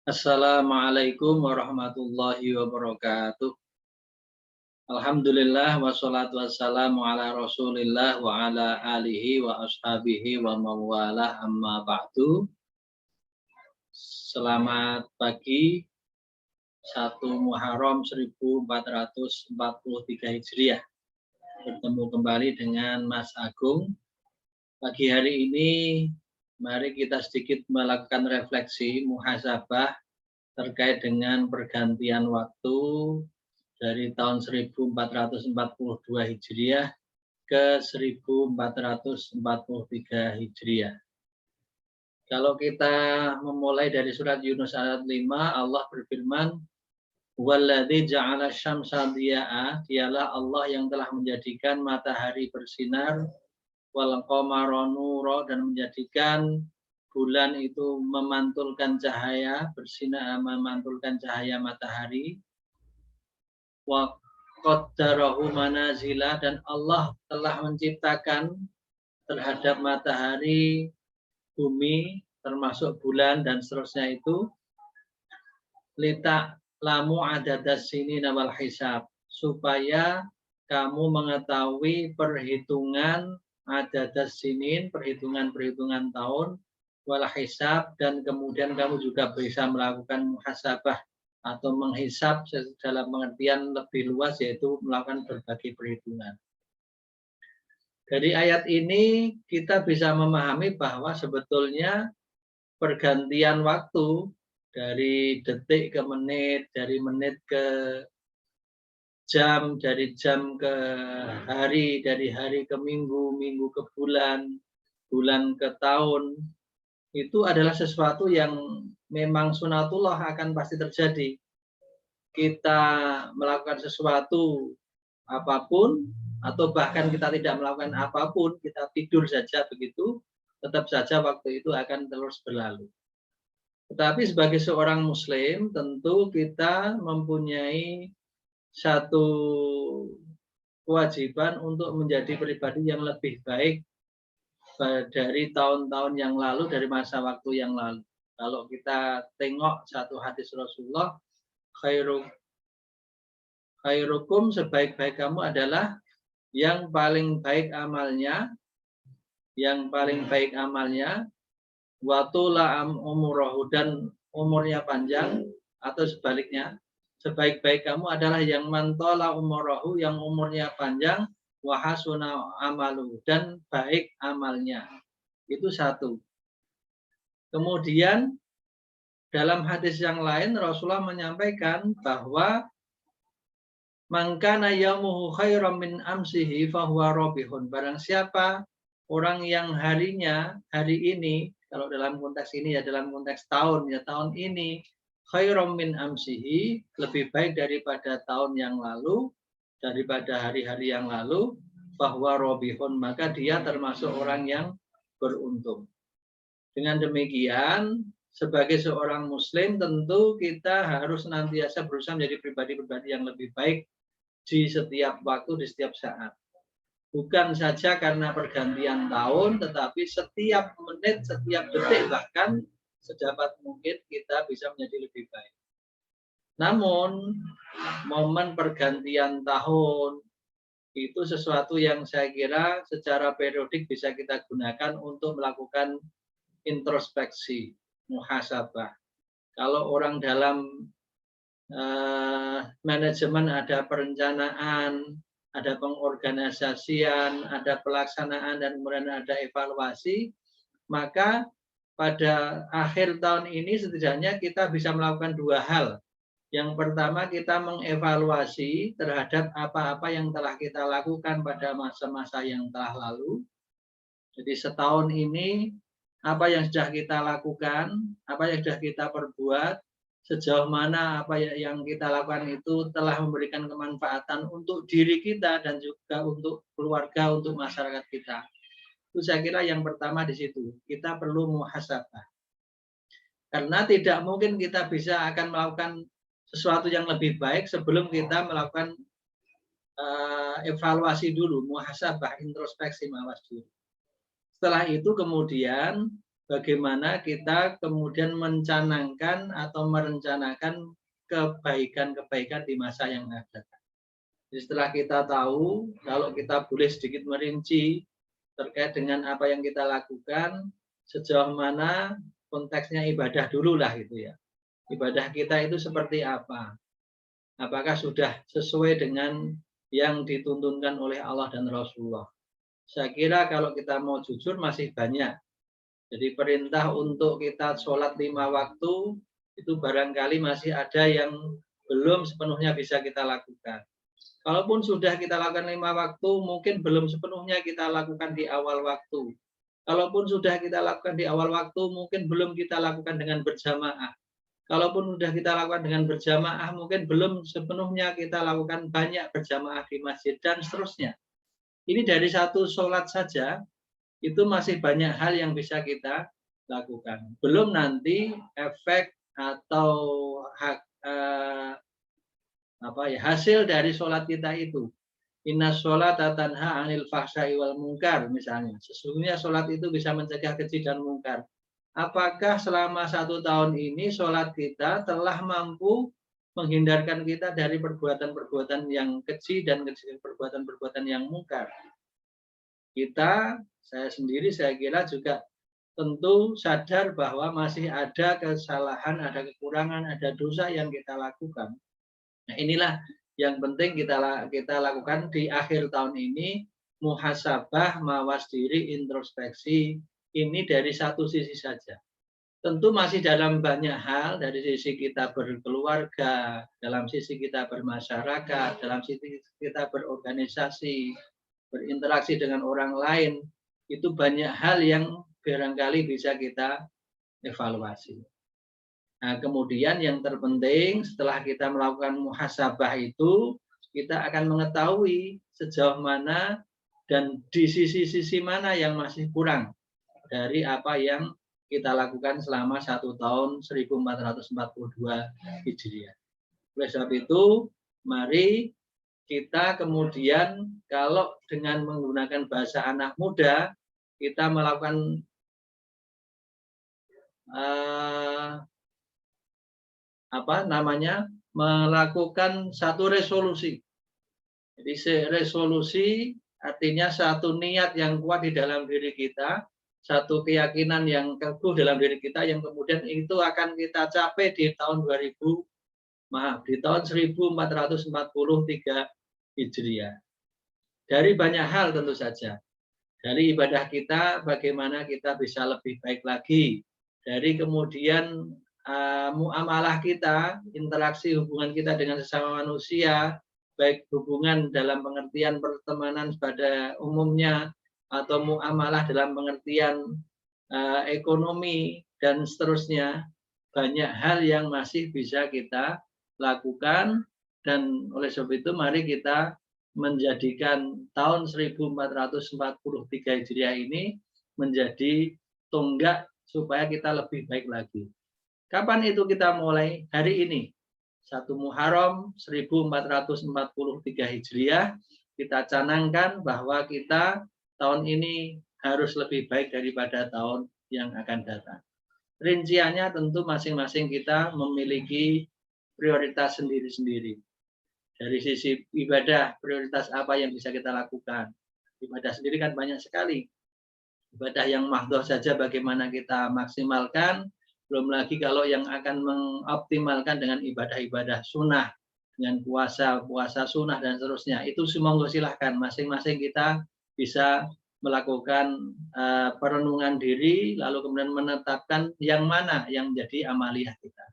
Assalamualaikum warahmatullahi wabarakatuh. Alhamdulillah wassalatu wassalamu ala Rasulillah wa ala alihi wa ashabihi wa mawalah amma ba'du. Selamat pagi 1 Muharram 1443 Hijriah. Bertemu kembali dengan Mas Agung. Pagi hari ini mari kita sedikit melakukan refleksi muhasabah terkait dengan pergantian waktu dari tahun 1442 Hijriah ke 1443 Hijriah. Kalau kita memulai dari surat Yunus ayat 5, Allah berfirman, "Walladzi ja'ala syamsa diya'a", dialah Allah yang telah menjadikan matahari bersinar, wal qamara nura, dan menjadikan bulan itu memantulkan cahaya, bersinar memantulkan cahaya matahari. Wa qaddarahu manazila, dan Allah telah menciptakan terhadap matahari, bumi, termasuk bulan dan seterusnya itu, lita lamu adadas sini wal hisab, supaya kamu mengetahui perhitungan adadas sinin, perhitungan tahun, wal hisab, dan kemudian kamu juga bisa melakukan muhasabah atau menghisab dalam pengertian lebih luas, yaitu melakukan berbagai perhitungan. Dari ayat ini kita bisa memahami bahwa sebetulnya pergantian waktu dari detik ke menit, dari menit ke jam, dari jam ke hari, dari hari ke minggu, minggu ke bulan, bulan ke tahun, itu adalah sesuatu yang memang sunatullah akan pasti terjadi. Kita melakukan sesuatu apapun, atau bahkan kita tidak melakukan apapun, kita tidur saja begitu, tetap saja waktu itu akan terus berlalu. Tetapi sebagai seorang muslim, tentu kita mempunyai satu kewajiban untuk menjadi pribadi yang lebih baik dari tahun-tahun yang lalu, dari masa waktu yang lalu. Kalau kita tengok satu hadis Rasulullah, khairukum, sebaik-baik kamu adalah yang paling baik amalnya, watula umurahu, dan umurnya panjang, atau sebaliknya, sebaik-baik kamu adalah yang mantola umurahu, yang umurnya panjang, wahasuna amalu, dan baik amalnya. Itu satu. Kemudian dalam hadis yang lain Rasulullah menyampaikan bahwa mangkana yaumuhu khairam min amsihi fahuwa robihun. Barang siapa orang yang harinya, hari ini, kalau dalam konteks ini ya dalam konteks tahun, ya tahun ini, khairam min amsihi, lebih baik daripada tahun yang lalu, daripada hari-hari yang lalu, bahwa robihun, maka dia termasuk orang yang beruntung. Dengan demikian, sebagai seorang muslim tentu kita harus senantiasa berusaha menjadi pribadi-pribadi yang lebih baik di setiap waktu, di setiap saat. Bukan saja karena pergantian tahun, tetapi setiap menit, setiap detik, bahkan sedapat mungkin kita bisa menjadi lebih baik. Namun, momen pergantian tahun itu sesuatu yang saya kira secara periodik bisa kita gunakan untuk melakukan introspeksi, muhasabah. Kalau orang dalam manajemen ada perencanaan, ada pengorganisasian, ada pelaksanaan, dan kemudian ada evaluasi, maka pada akhir tahun ini setidaknya kita bisa melakukan dua hal. Yang pertama, kita mengevaluasi terhadap apa-apa yang telah kita lakukan pada masa-masa yang telah lalu. Jadi setahun ini apa yang sudah kita lakukan, apa yang sudah kita perbuat, sejauh mana apa yang kita lakukan itu telah memberikan kemanfaatan untuk diri kita dan juga untuk keluarga, untuk masyarakat kita. Itu saya kira yang pertama di situ. Kita perlu muhasabah. Karena tidak mungkin kita bisa akan melakukan sesuatu yang lebih baik sebelum kita melakukan evaluasi dulu, muhasabah, introspeksi, mawas diri. Setelah itu kemudian bagaimana kita kemudian mencanangkan atau merencanakan kebaikan-kebaikan di masa yang akan datang. Jadi setelah kita tahu, kalau kita boleh sedikit merinci terkait dengan apa yang kita lakukan, sejauh mana konteksnya ibadah dulu lah gitu ya. Ibadah kita itu seperti apa? Apakah sudah sesuai dengan yang dituntunkan oleh Allah dan Rasulullah? Saya kira kalau kita mau jujur masih banyak. Jadi perintah untuk kita sholat 5 waktu itu barangkali masih ada yang belum sepenuhnya bisa kita lakukan. Kalaupun sudah kita lakukan 5 waktu, mungkin belum sepenuhnya kita lakukan di awal waktu. Kalaupun sudah kita lakukan di awal waktu, mungkin belum kita lakukan dengan berjamaah. Kalaupun sudah kita lakukan dengan berjamaah, mungkin belum sepenuhnya kita lakukan banyak berjamaah di masjid, dan seterusnya. Ini dari satu sholat saja, itu masih banyak hal yang bisa kita lakukan. Belum nanti efek atau hasil dari sholat kita itu. Inna sholata tanha 'anil fahsya'i wal munkar misalnya. Sesungguhnya sholat itu bisa mencegah keji dan mungkar. Apakah selama 1 tahun ini sholat kita telah mampu menghindarkan kita dari perbuatan-perbuatan yang keji dan perbuatan-perbuatan yang mungkar? Kita, saya sendiri, saya kira juga tentu sadar bahwa masih ada kesalahan, ada kekurangan, ada dosa yang kita lakukan. Nah, inilah yang penting kita lakukan di akhir tahun ini, muhasabah, mawas diri, introspeksi, ini dari satu sisi saja. Tentu masih dalam banyak hal, dari sisi kita berkeluarga, dalam sisi kita bermasyarakat, dalam sisi kita berorganisasi, berinteraksi dengan orang lain, itu banyak hal yang barangkali bisa kita evaluasi. Nah, kemudian yang terpenting setelah kita melakukan muhasabah itu, kita akan mengetahui sejauh mana dan di sisi-sisi mana yang masih kurang dari apa yang kita lakukan selama 1 tahun 1442 Hijriah. Oleh sebab itu, mari kita kemudian kalau dengan menggunakan bahasa anak muda, kita melakukan melakukan satu resolusi. Jadi resolusi artinya satu niat yang kuat di dalam diri kita, satu keyakinan yang teguh dalam diri kita yang kemudian itu akan kita capai di tahun 1443 Hijriah. Dari banyak hal tentu saja. Dari ibadah kita, bagaimana kita bisa lebih baik lagi. Dari kemudian muamalah kita, interaksi hubungan kita dengan sesama manusia, baik hubungan dalam pengertian pertemanan pada umumnya, atau muamalah dalam pengertian ekonomi, dan seterusnya. Banyak hal yang masih bisa kita lakukan, dan oleh sebab itu mari kita menjadikan tahun 1443 Hijriah ini menjadi tonggak supaya kita lebih baik lagi. Kapan itu kita mulai? Hari ini. 1 Muharram 1443 Hijriah, kita canangkan bahwa kita tahun ini harus lebih baik daripada tahun yang akan datang. Rinciannya tentu masing-masing kita memiliki prioritas sendiri-sendiri. Dari sisi ibadah, prioritas apa yang bisa kita lakukan? Ibadah sendiri kan banyak sekali. Ibadah yang mahdhoh saja bagaimana kita maksimalkan, belum lagi kalau yang akan mengoptimalkan dengan ibadah-ibadah sunnah, dengan puasa sunnah dan seterusnya. Itu semua silahkan, masing-masing kita bisa melakukan perenungan diri, lalu kemudian menetapkan yang mana yang menjadi amaliyah kita.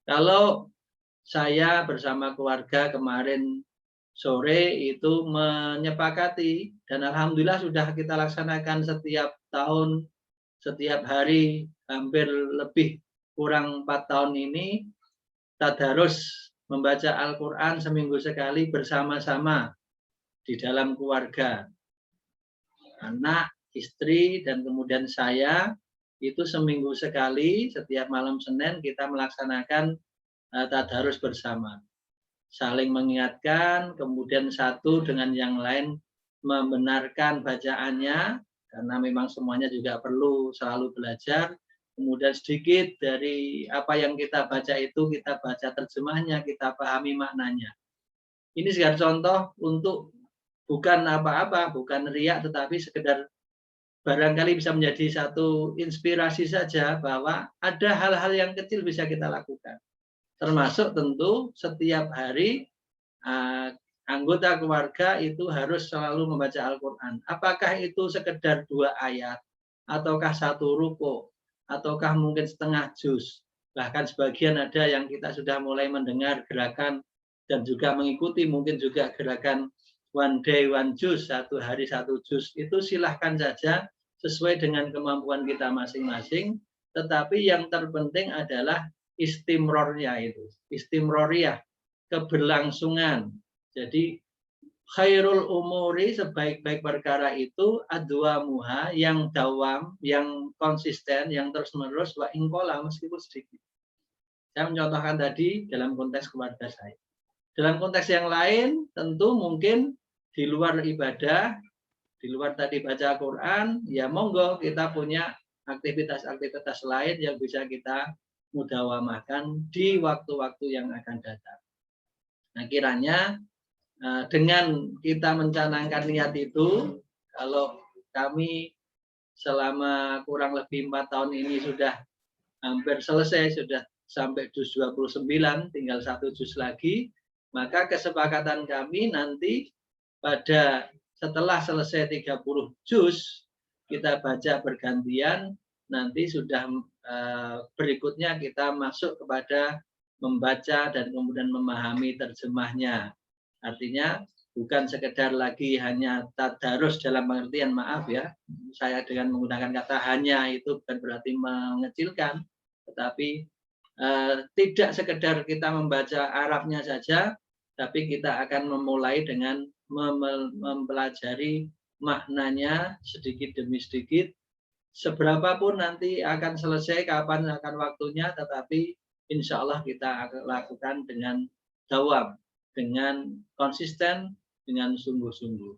Kalau saya bersama keluarga kemarin sore itu menyepakati, dan alhamdulillah sudah kita laksanakan setiap tahun, setiap hari, hampir lebih kurang 4 tahun ini, tadarus membaca Al-Quran seminggu sekali bersama-sama di dalam keluarga. Anak, istri, dan kemudian saya, itu seminggu sekali, setiap malam Senin kita melaksanakan tadarus bersama, saling mengingatkan, kemudian satu dengan yang lain membenarkan bacaannya, karena memang semuanya juga perlu selalu belajar. Kemudian sedikit dari apa yang kita baca itu kita baca terjemahnya, kita pahami maknanya. Ini sekedar contoh untuk bukan apa-apa, bukan riak, tetapi sekedar barangkali bisa menjadi satu inspirasi saja bahwa ada hal-hal yang kecil bisa kita lakukan. Termasuk tentu setiap hari anggota keluarga itu harus selalu membaca Al-Quran. Apakah itu sekedar 2 ayat, ataukah 1 ruko, ataukah mungkin setengah juz. Bahkan sebagian ada yang kita sudah mulai mendengar gerakan dan juga mengikuti mungkin juga gerakan one day one juz, 1 hari 1 juz. Itu silahkan saja sesuai dengan kemampuan kita masing-masing. Tetapi yang terpenting adalah istimrornya itu, istimroriyah, keberlangsungan. Jadi khairul umuri, sebaik-baik perkara itu adwamuha, yang dawam, yang konsisten, yang terus-menerus, wa ingkola, meskipun sedikit. Saya mencontohkan tadi dalam konteks keluarga saya. Dalam konteks yang lain tentu mungkin di luar ibadah, di luar tadi baca Quran, ya monggo kita punya aktivitas-aktivitas lain yang bisa kita mudawamahkan di waktu-waktu yang akan datang. Nah, kiranya dengan kita mencanangkan niat itu, kalau kami selama kurang lebih 4 tahun ini sudah hampir selesai, sudah sampai juz 29, tinggal 1 juz lagi, maka kesepakatan kami nanti pada setelah selesai 30 juz, kita baca bergantian, nanti sudah berikutnya kita masuk kepada membaca dan kemudian memahami terjemahnya. Artinya bukan sekedar lagi hanya tadarus dalam pengertian, maaf ya, saya dengan menggunakan kata hanya itu bukan berarti mengecilkan, tetapi tidak sekedar kita membaca Arabnya saja, tapi kita akan memulai dengan mempelajari maknanya sedikit demi sedikit. Seberapapun nanti akan selesai, kapan akan waktunya, tetapi insya Allah kita akan lakukan dengan dawam, dengan konsisten, dengan sungguh-sungguh.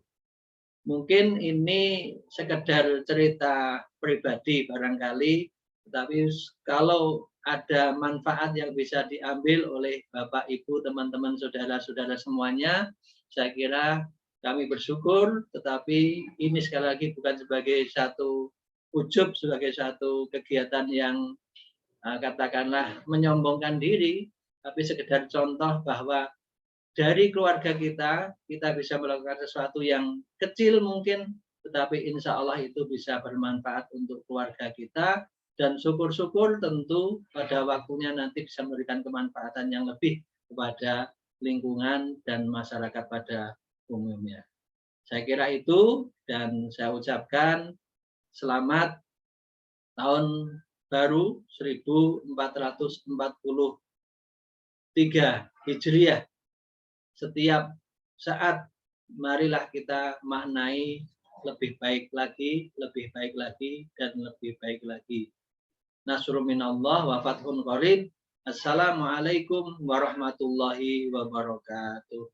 Mungkin ini sekedar cerita pribadi barangkali, tetapi kalau ada manfaat yang bisa diambil oleh Bapak, Ibu, teman-teman, saudara-saudara semuanya, saya kira kami bersyukur, tetapi ini sekali lagi bukan sebagai satu ujub, sebagai satu kegiatan yang katakanlah menyombongkan diri, tapi sekedar contoh bahwa dari keluarga kita bisa melakukan sesuatu yang kecil mungkin, tetapi insya Allah itu bisa bermanfaat untuk keluarga kita, dan syukur-syukur tentu pada waktunya nanti bisa memberikan kemanfaatan yang lebih kepada lingkungan dan masyarakat pada umumnya. Saya kira itu, dan saya ucapkan selamat tahun baru 1443 Hijriah. Setiap saat marilah kita maknai lebih baik lagi, lebih baik lagi, dan lebih baik lagi. Nasrun minallah wa fathun qarib. Assalamualaikum warahmatullahi wabarakatuh.